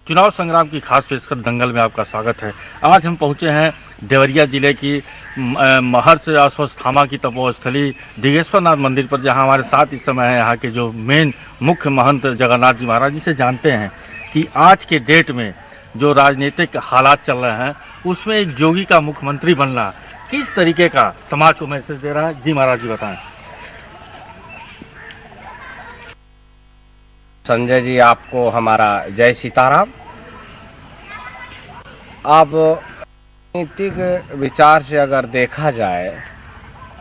चुनाव संग्राम की खास पेशकश दंगल में आपका स्वागत है। आज हम पहुंचे हैं देवरिया जिले की महर्ष अश्वत्थामा की तपोस्थली दिगेश्वरनाथ मंदिर पर, जहां हमारे साथ इस समय है यहाँ के जो मेन मुख्य महंत जगन्नाथ जी महाराज जी से जानते हैं कि आज के डेट में जो राजनीतिक हालात चल रहे हैं उसमें एक जोगी का मुख्यमंत्री बनना किस तरीके का समाज को मैसेज दे रहा है। जी महाराज जी बताएं। संजय जी, आपको हमारा जय सीताराम। अब राजनीतिक विचार से अगर देखा जाए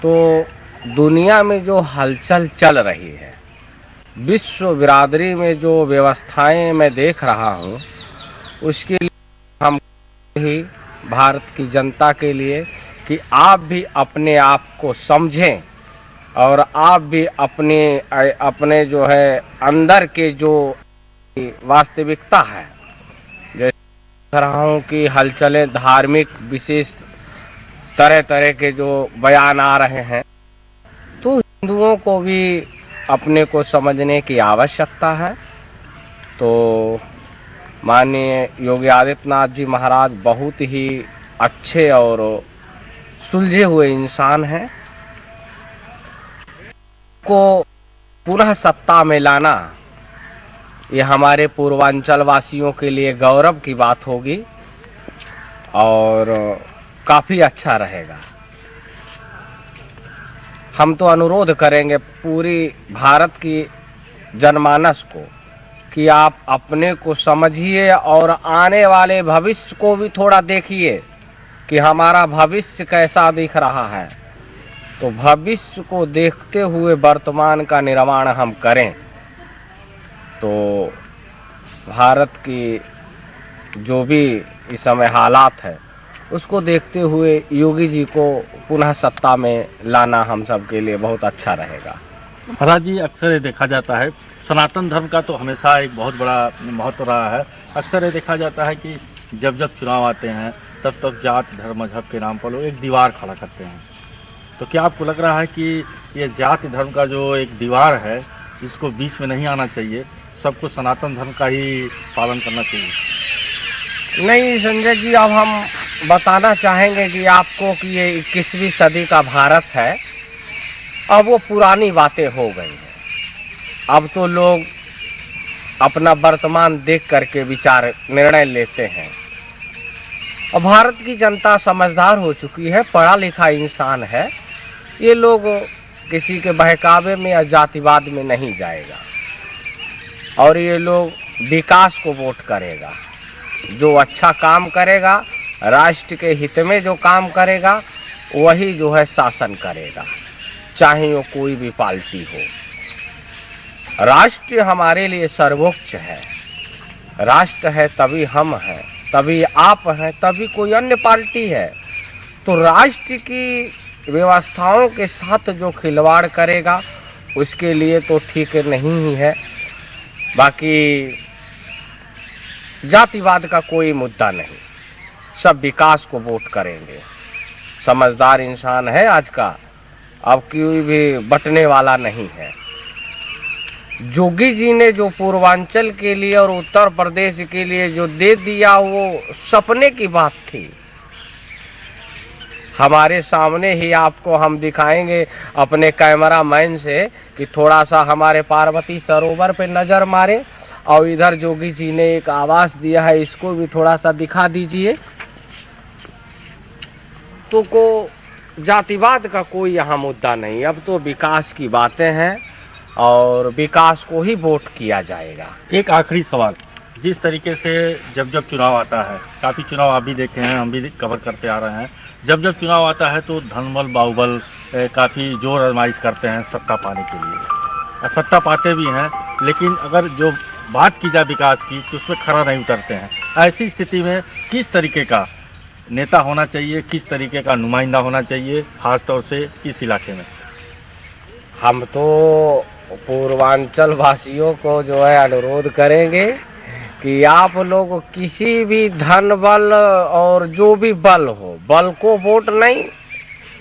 तो दुनिया में जो हलचल चल रही है, विश्व बिरादरी में जो व्यवस्थाएं मैं देख रहा हूं, उसके लिए हम ही भारत की जनता के लिए कि आप भी अपने आप को समझें और आप भी अपने जो है अंदर के जो वास्तविकता है, जैसे देख रहा हूँ कि हलचलें धार्मिक विशेष तरह तरह के जो बयान आ रहे हैं, तो हिंदुओं को भी अपने को समझने की आवश्यकता है। तो माननीय योगी आदित्यनाथ जी महाराज बहुत ही अच्छे और सुलझे हुए इंसान हैं। को पुनः सत्ता में लाना ये हमारे पूर्वांचल वासियों के लिए गौरव की बात होगी और काफ़ी अच्छा रहेगा। हम तो अनुरोध करेंगे पूरी भारत की जनमानस को कि आप अपने को समझिए और आने वाले भविष्य को भी थोड़ा देखिए कि हमारा भविष्य कैसा दिख रहा है। तो भविष्य को देखते हुए वर्तमान का निर्माण हम करें तो भारत की जो भी इस समय हालात है उसको देखते हुए योगी जी को पुनः सत्ता में लाना हम सब के लिए बहुत अच्छा रहेगा। महाराज जी, अक्सर ये देखा जाता है सनातन धर्म का तो हमेशा एक बहुत बड़ा महत्व रहा है। अक्सर ये देखा जाता है कि जब जब चुनाव आते हैं तब तब जात धर्म मजहब के नाम पर लोग एक दीवार खड़ा करते हैं। तो क्या आपको लग रहा है कि ये जाति धर्म का जो एक दीवार है इसको बीच में नहीं आना चाहिए, सबको सनातन धर्म का ही पालन करना चाहिए? नहीं संजय जी, अब हम बताना चाहेंगे कि आपको कि ये 21वीं सदी का भारत है। अब वो पुरानी बातें हो गई हैं। अब तो लोग अपना वर्तमान देख करके विचार निर्णय लेते हैं। और भारत की जनता समझदार हो चुकी है, पढ़ा लिखा इंसान है। ये लोग किसी के बहकावे में या जातिवाद में नहीं जाएगा और ये लोग विकास को वोट करेगा। जो अच्छा काम करेगा, राष्ट्र के हित में जो काम करेगा, वही जो है शासन करेगा, चाहे वो कोई भी पार्टी हो। राष्ट्र हमारे लिए सर्वोच्च है। राष्ट्र है तभी हम हैं, तभी आप हैं, तभी कोई अन्य पार्टी है। तो राष्ट्र की व्यवस्थाओं के साथ जो खिलवाड़ करेगा उसके लिए तो ठीक नहीं ही है। बाकी जातिवाद का कोई मुद्दा नहीं, सब विकास को वोट करेंगे। समझदार इंसान है आज का, अब कोई भी बटने वाला नहीं है। जोगी जी ने जो पूर्वांचल के लिए और उत्तर प्रदेश के लिए जो दे दिया वो सपने की बात थी। हमारे सामने ही आपको हम दिखाएंगे अपने कैमरामैन से कि थोड़ा सा हमारे पार्वती सरोवर पे नज़र मारे और इधर जोगी जी ने एक आवास दिया है, इसको भी थोड़ा सा दिखा दीजिए। तो को जातिवाद का कोई यहाँ मुद्दा नहीं, अब तो विकास की बातें हैं और विकास को ही वोट किया जाएगा। एक आखिरी सवाल, जिस तरीके से जब जब चुनाव आता है, काफ़ी चुनाव आप भी देखे हैं, हम भी कवर करते आ रहे हैं, जब जब चुनाव आता है तो धनबल बाहुबल काफ़ी जोर आजमाइश करते हैं सत्ता पाने के लिए, और सत्ता पाते भी हैं, लेकिन अगर जो बात की जाए विकास की तो उसमें खरा नहीं उतरते हैं। ऐसी स्थिति में किस तरीके का नेता होना चाहिए, किस तरीके का नुमाइंदा होना चाहिए, खास तौर से इस इलाके में? हम तो पूर्वांचल वासियों को जो है अनुरोध करेंगे कि आप लोग किसी भी धन बल और जो भी बल हो, बल को वोट नहीं।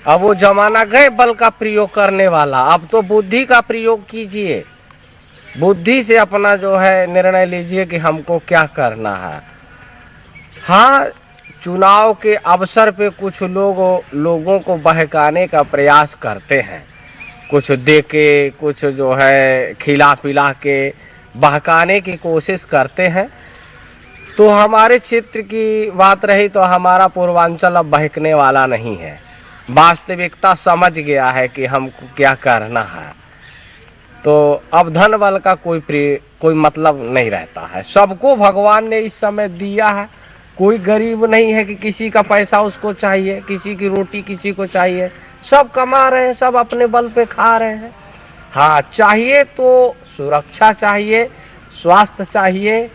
अब वो जमाना गए बल का प्रयोग करने वाला, अब तो बुद्धि का प्रयोग कीजिए। बुद्धि से अपना जो है निर्णय लीजिए कि हमको क्या करना है। हाँ, चुनाव के अवसर पे कुछ लोगों को बहकाने का प्रयास करते हैं, कुछ दे के, कुछ जो है खिला पिला के बहकाने की कोशिश करते हैं। तो हमारे क्षेत्र की बात रही तो हमारा पूर्वांचल अब बहकने वाला नहीं है, वास्तविकता समझ गया है कि हमको क्या करना है। तो अब धन बल का कोई मतलब नहीं रहता है। सबको भगवान ने इस समय दिया है, कोई गरीब नहीं है कि किसी का पैसा उसको चाहिए, किसी की रोटी किसी को चाहिए। सब कमा रहे हैं, सब अपने बल पे खा रहे हैं। हाँ, चाहिए तो सुरक्षा चाहिए, स्वास्थ्य चाहिए,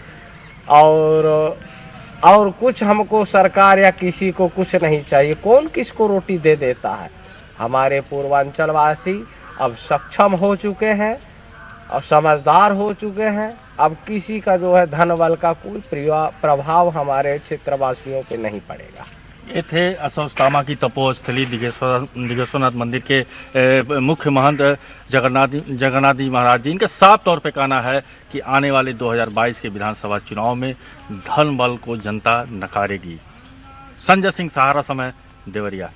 और कुछ हमको सरकार या किसी को कुछ नहीं चाहिए। कौन किसको रोटी दे देता है। हमारे पूर्वांचल वासी अब सक्षम हो चुके हैं और समझदार हो चुके हैं। अब किसी का जो है धन बल का कोई प्रभाव हमारे क्षेत्रवासियों पे नहीं पड़ेगा। ये थे असौस्तामा की तपोस्थली दिगेश्वरनाथ मंदिर के मुख्य महंत जगन्नाथ जी महाराज जी। इनका साफ तौर पे कहना है कि आने वाले 2022 के विधानसभा चुनाव में धन बल को जनता नकारेगी। संजय सिंह, सहारा समय, देवरिया।